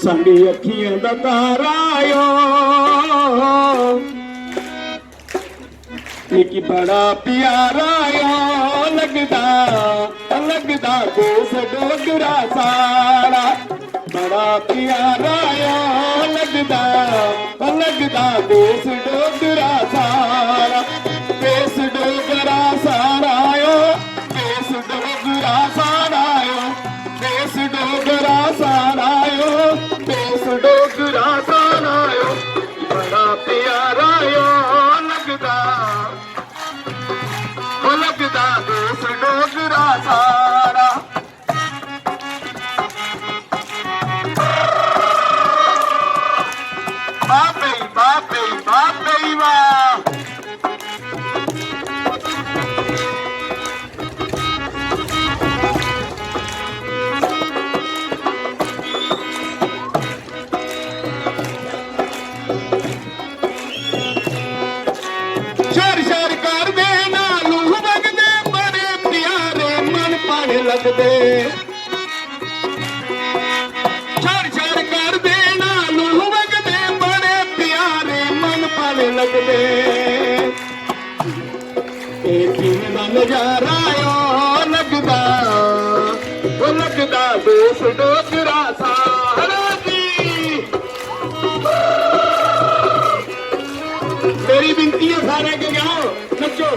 साडी अखियां दा तारा ओ निकी बड़ा प्यारा ओ लगदा लगदा देस डोगरा सारा बड़ा प्यारा ओ लगदा लगदा देस डोगरा सारा देस डोगरा सारा ओ देस डोगरा सारा ओ देस डोगरा सारा ओ देस डोगरा सारा ओ बड़ा प्यारा ओ लगदा देस डोगरा सारा बापे बापे बापे वाह लगदे छड़ छड़ कर दे नालू वगदे बड़े प्यारे मन पाने लगदे दिन दा नजारा ओ लगदा देस डोगरा सारा जी मेरी विनती है सारे के गाओ नचो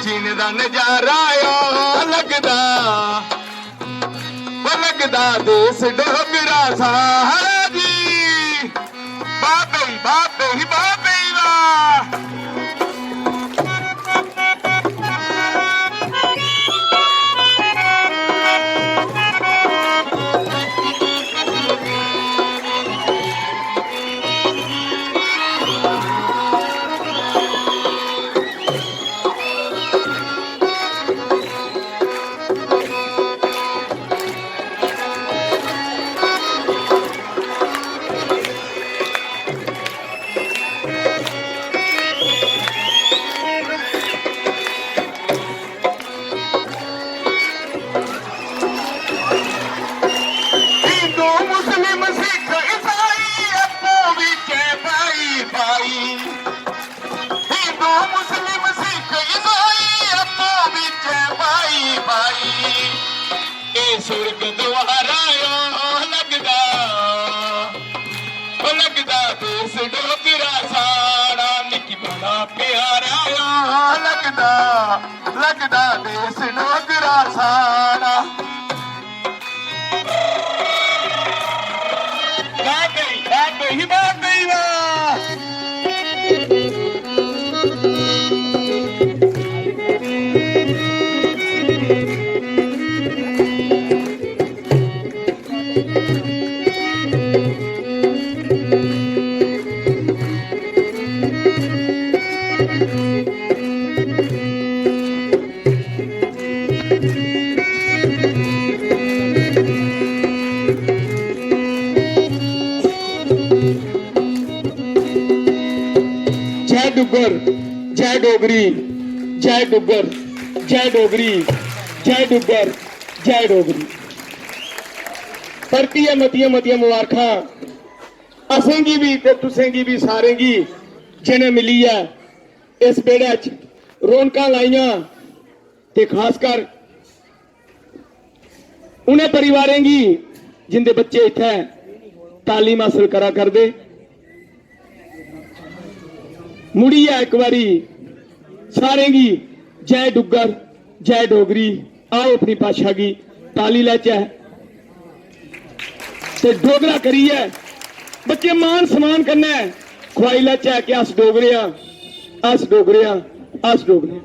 चीन दा नजारा लगदा देस डोगरा सारा जी बाबे बाबे बाबे वाह सुर्ग द्वारा लगदा देस डोगरा सारा निकी बड़ा प्यारा लगदा देस डोगरा सारा बाबे बाबे वाह जय डुग्गर जय डोगरी जय डुग्गर जय डोगरी जय डुग्गर जय डोगरी परतिया मतिया मतिया मुबारखां असेंगी भी ते तुसेंगी भी सारेंगी जिन्हें मिली है इस बेड़े च रौनकां लाइयां ते खासकर उन्हें परिवारें गी जिंदे बच्चे इत्थै तालीम हासिल करा करदे मुड़ियै एक बारी सारें गी जय डुग्गर जय डोगरी। आओ अपनी भाषा की ताली लैचै ते डोगरा करिए बच्चे मान सम्मान कन्नै खुआई लैचै कि अस डोगरे आं, अस डोगरे आं, अस डोगरे आं।